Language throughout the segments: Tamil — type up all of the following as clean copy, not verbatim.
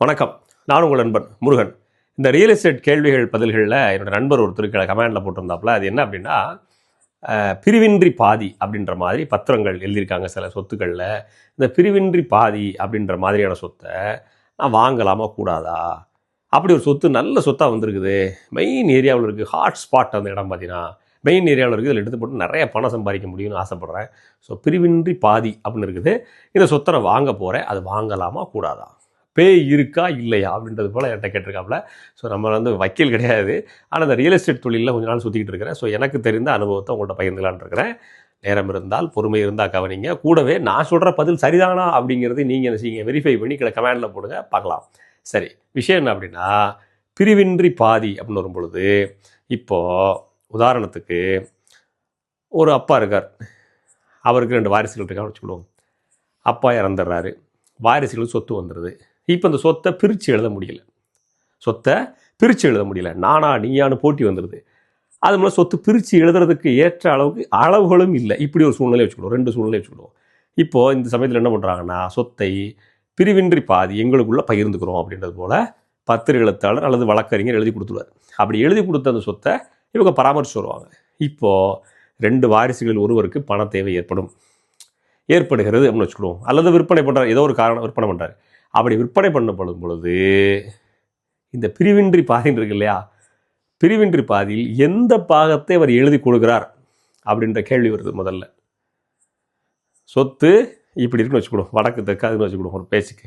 வணக்கம். நான் உங்கள் நண்பன் முருகன். இந்த ரியல் எஸ்டேட் கேள்விகள் பதில்களில் என்னோட நண்பர் ஒருத்தருக்கு கமெண்டில் போட்டிருந்தாப்புல. அது என்ன அப்படின்னா, பிரிவின்றி பாதி அப்படின்ற மாதிரி பத்திரங்கள் எழுதியிருக்காங்க சில சொத்துக்களில். இந்த பிரிவின்றி பாதி அப்படின்ற மாதிரியான சொத்தை நான் வாங்கலாமா கூடாதா? அப்படி ஒரு சொத்து நல்ல சொத்தாக வந்திருக்குது, மெயின் ஏரியாவில் இருக்குது, ஹாட் ஸ்பாட் அந்த இடம் பார்த்தீங்கன்னா மெயின் ஏரியாவில் இருக்குது, இதில் எடுத்து போட்டு நிறைய பணம் சம்பாதிக்க முடியும்னு ஆசைப்பட்றேன். ஸோ பிரிவின்றி பாதி அப்படின்னு இருக்குது, இந்த சொத்தை நான் வாங்க போகிறேன், அது வாங்கலாமா கூடாதா? பேய் இருக்கா இல்லையா அப்படின்றது போல் என்கிட்ட கேட்டிருக்காப்புல. ஸோ நம்ம வக்கீல் கிடையாது, ஆனால் இந்த ரியல் எஸ்டேட் தொழிலில் கொஞ்ச நாள் சுற்றிக்கிட்டு இருக்கிறேன். ஸோ எனக்கு தெரிந்த அனுபவத்தை உங்கள்கிட்ட பகிர்ந்துலான்னு இருக்கிறேன். நேரம் இருந்தால் பொறுமை இருந்தால் கவனிங்க. கூடவே நான் சொல்கிற பதில் சரிதானா அப்படிங்கிறது நீங்கள் என்ன செய்யுங்க, வெரிஃபை பண்ணி கமெண்டில் போடுங்க, பார்க்கலாம். சரி, விஷயம் என்ன அப்படின்னா, பிரிவின்றி பாதி அப்படின்னு வரும் பொழுது, இப்போது உதாரணத்துக்கு ஒரு அப்பா இருக்கார், அவருக்கு 2 வாரிசுகள் இருக்கான்னு வச்சுக்கிடுவோம். அப்பா இறந்துடுறாரு, வாரிசுகள் சொத்து வந்துடுது. இப்போ இந்த சொத்தை பிரித்து எழுத முடியல, நானா நீயான்னு போட்டி வந்துடுது. அது மூலம் சொத்து பிரித்து எழுதுறதுக்கு ஏற்ற அளவுக்கு அளவுகளும் இல்லை. இப்படி ஒரு சூழ்நிலை வச்சுக்கிடுவோம், 2 சூழ்நிலை வச்சுக்கிடுவோம். இப்போது இந்த சமயத்தில் என்ன பண்ணுறாங்கன்னா, சொத்தை பிரிவின்றி பாதி எங்களுக்குள்ளே பகிர்ந்துக்கிறோம் அப்படின்றது போல் பத்திர எழுத்தாளர் அல்லது வழக்கறிஞர் எழுதி கொடுத்துருவார். அப்படி எழுதி கொடுத்த அந்த சொத்தை இவங்க பராமரித்து வருவாங்க. இப்போது 2 வாரிசுகளில் ஒருவருக்கு பண தேவை ஏற்படுகிறது அப்படின்னு வச்சுக்கிடுவோம். அல்லது விற்பனை பண்ணுறாரு, ஏதோ ஒரு காரணம் விற்பனை பண்ணுறாரு. அப்படி விற்பனை பண்ணப்படும் பொழுது இந்த பிரிவின்றி பாதின்னு இருக்கு இல்லையா, பிரிவின்றி பாதியில் எந்த பாகத்தை அவர் எழுதி கொடுக்குறார் அப்படின்ற கேள்வி வருது. முதல்ல சொத்து இப்படி இருக்குன்னு வச்சுக்கிடுவோம், வடக்கு தெற்காதுன்னு வச்சுக்கிடுவோம் ஒரு பேச்சுக்கு.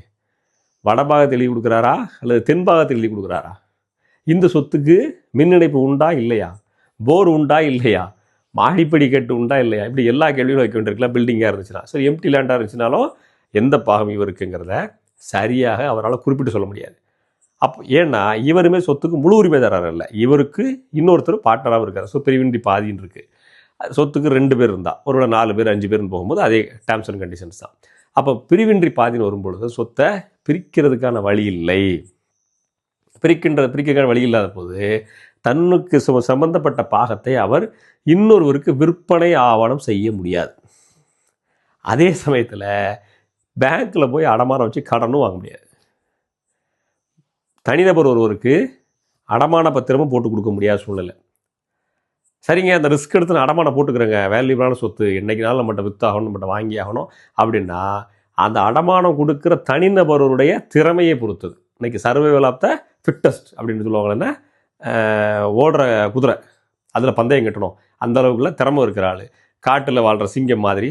வடபாகத்தை எழுதி கொடுக்குறாரா அல்லது தென்பாகத்தை எழுதி கொடுக்குறாரா? இந்த சொத்துக்கு மின் இணைப்பு உண்டா இல்லையா, போர் உண்டா இல்லையா, மாடிப்படி கட்டு உண்டா இல்லையா, இப்படி எல்லா கேள்வியும் வைக்க வேண்டியிருக்கலாம். பில்டிங்காக இருந்துச்சுன்னா சரி, எம்டி லேண்டாக இருந்துச்சுனாலும் எந்த பாகம் இவருக்குங்கிறத சரியாக அவரால் குறிப்பிட்டு சொல்ல முடியாது. ஏன்னா இவருமே சொத்துக்கு முழு உரிமைதாரர் இல்லை, இவருக்கு இன்னொருத்தர் பார்ட்னராகவும் இருக்கார். ஸோ பிரிவின்றி பாதின்னு இருக்குது. சொத்துக்கு 2 பேர் இருந்தால், ஒரு 4 பேர் 5 பேர்னு போகும்போது அதே டேர்ம்ஸ் அண்ட் கண்டிஷன்ஸ் தான். அப்போ பிரிவின்றி பாதின்னு வரும்பொழுது சொத்தை பிரிக்கிறதுக்கான வழி இல்லை. பிரிக்கிறதுக்கான வழி இல்லாத போது தன்னுக்கு சம்பந்தப்பட்ட பாகத்தை அவர் இன்னொருவருக்கு விற்பனை ஆவணம் செய்ய முடியாது. அதே சமயத்தில் பேங்க்கில் போய் அடமானம் வச்சு கடனும் வாங்க முடியாது. தனிநபர் ஒருவருக்கு அடமான பத்திரமும் போட்டு கொடுக்க முடியாத சூழ்நிலை. சரிங்க, அந்த ரிஸ்க் எடுத்து நான் அடமானம் போட்டுக்கிறேங்க, வேல்யூபிளான சொத்து, என்றைக்குனாலும் நம்மகிட்ட விற்றாகணும், நம்மகிட்ட வாங்கி ஆகணும் அப்படின்னா அந்த அடமானம் கொடுக்குற தனிநபருடைய திறமையை பொறுத்தது. இன்றைக்கி சர்வைவல் ஆஃப் த ஃபிட்டஸ்ட் அப்படின்னு சொல்லுவாங்க. என்ன, ஓடுற குதிரை அதில் பந்தயம் கட்டணும், அந்த அளவுக்குள்ள திறமை இருக்கிற ஆள், காட்டில் வாழ்கிற சிங்கம் மாதிரி,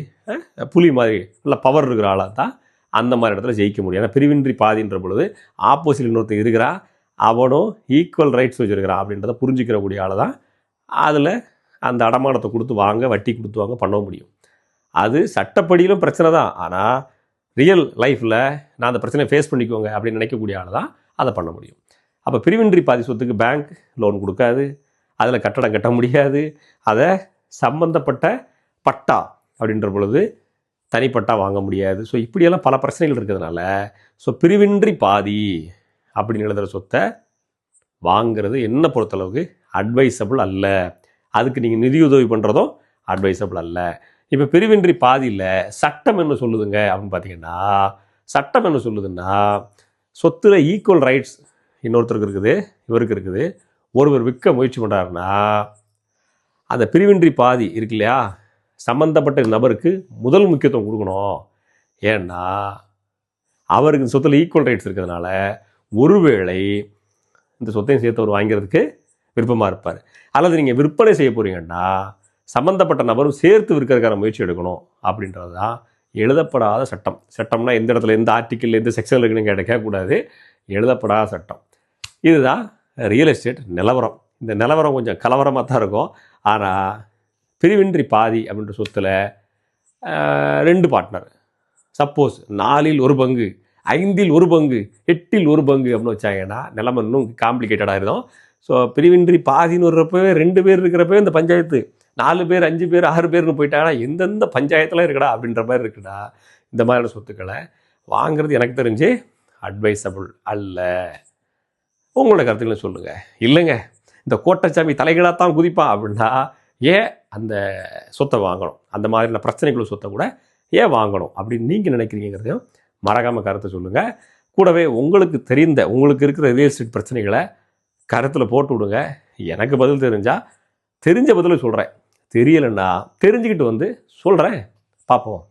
புலி மாதிரி நல்ல பவர் இருக்கிற ஆளாக தான் அந்த மாதிரி இடத்துல ஜெயிக்க முடியும். ஏன்னா பிரிவின்றி பாதின்ற பொழுது ஆப்போசிட் இன்னொருத்தர் இருக்கிறா, அவனும் ஈக்குவல் ரைட்ஸ் வச்சுருக்கிறான் அப்படின்றத புரிஞ்சிக்கிறக்கூடிய ஆள் தான் அதில் அந்த அடமானத்தை கொடுத்து வாங்க, வட்டி கொடுத்து வாங்க பண்ண முடியும். அது சட்டப்படியிலும் பிரச்சனை தான், ஆனால் ரியல் லைஃப்பில் நான் அந்த பிரச்சனையை ஃபேஸ் பண்ணிக்கோங்க அப்படின்னு நினைக்கக்கூடிய ஆள் தான் அதை பண்ண முடியும். அப்போ பிரிவின்றி பாதி சொத்துக்கு பேங்க் லோன் கொடுக்காது, அதில் கட்டடம் கட்ட முடியாது, அதை சம்பந்தப்பட்ட பட்டா அப்படின்ற பொழுது தனிப்பட்டா வாங்க முடியாது. ஸோ இப்படியெல்லாம் பல பிரச்சனைகள் இருக்கிறதுனால ஸோ பிரிவின்றி பாதி அப்படின்னு எழுதுகிற சொத்தை வாங்கிறது என்ன பொறுத்தளவுக்கு அட்வைசபிள் அல்ல. அதுக்கு நீங்கள் நிதியுதவி பண்ணுறதும் அட்வைசபிள் அல்ல. இப்போ பிரிவின்றி பாதியில் சட்டம் என்ன சொல்லுதுங்க அப்படின்னு பார்த்தீங்கன்னா, சட்டம் என்ன சொல்லுதுன்னா, சொத்துல ஈக்குவல் ரைட்ஸ் இன்னொருத்தருக்கு இருக்குது, இவருக்கு இருக்குது. ஒருவர் விற்க முயற்சி பண்ணுறாருன்னா அந்த பிரிவின்றி பாதி இருக்கு இல்லையா, சம்மந்தப்பட்ட நபருக்கு முதல் முக்கியத்துவம் கொடுக்கணும். ஏன்னா அவருக்கு இந்த சொத்தில் ஈக்குவல் ரைட்ஸ் இருக்கிறதுனால ஒருவேளை இந்த சொத்தையும் சேர்த்து அவர் வாங்கிறதுக்கு விருப்பமாக இருப்பார். அல்லது நீங்கள் விற்பனை செய்ய போகிறீங்கன்னா சம்மந்தப்பட்ட நபரும் சேர்த்து விற்கிறதுக்கான முயற்சி எடுக்கணும் அப்படின்றது தான் எழுதப்படாத சட்டம். சட்டம்னா எந்த இடத்துல எந்த ஆர்டிக்கிள் எந்த செக்ஷனில் இருக்குன்னு கேட்கக்கூடாது, எழுதப்படாத சட்டம். இதுதான் ரியல் எஸ்டேட் நிலவரம். இந்த நிலவரம் கொஞ்சம் கலவரமாக தான் இருக்கும். ஆனால் பிரிவின்றி பாதி அப்படின்ற சொத்தில் 2 பார்ட்னர், சப்போஸ் 4இல் 1 பங்கு, 5இல் 1 பங்கு, 8இல் 1 பங்கு அப்படின்னு வச்சாங்கன்னா நிலைமை இன்னும் காம்ப்ளிகேட்டடாக இருக்கும். ஸோ பிரிவின்றி பாதின்னு வர்றப்பவே 2 பேர் இருக்கிறப்பவே இந்த பஞ்சாயத்து 4 பேர் 5 பேர் 6 பேர்னு போயிட்டாங்கன்னா எந்தெந்த பஞ்சாயத்தில் இருக்குடா அப்படின்ற மாதிரி இருக்குடா. இந்த மாதிரியான சொத்துக்களை வாங்கிறது எனக்கு தெரிஞ்சு அட்வைசபிள் அல்ல. உங்களோட கருத்துக்களை சொல்லுங்கள். இல்லைங்க இந்த கோட்டச்சாமி தலைகளாக தான் குதிப்பான் அப்படின்னா ஏன் அந்த சொத்தை வாங்கணும், அந்த மாதிரியான பிரச்சனைக்குள்ள சொத்தை கூட ஏன் வாங்கணும் அப்படின்னு நீங்கள் நினைக்கிறீங்கிறதையும் மறக்காமல் கருத்தை சொல்லுங்கள். கூடவே உங்களுக்கு தெரிந்த உங்களுக்கு இருக்கிற ரியல் எஸ்டேட் பிரச்சனைகளை கருத்தில் போட்டு விடுங்க. எனக்கு பதில் தெரிஞ்சால் தெரிஞ்ச பதிலை சொல்கிறேன், தெரியலைன்னா தெரிஞ்சுக்கிட்டு வந்து சொல்கிறேன், பார்ப்போம்.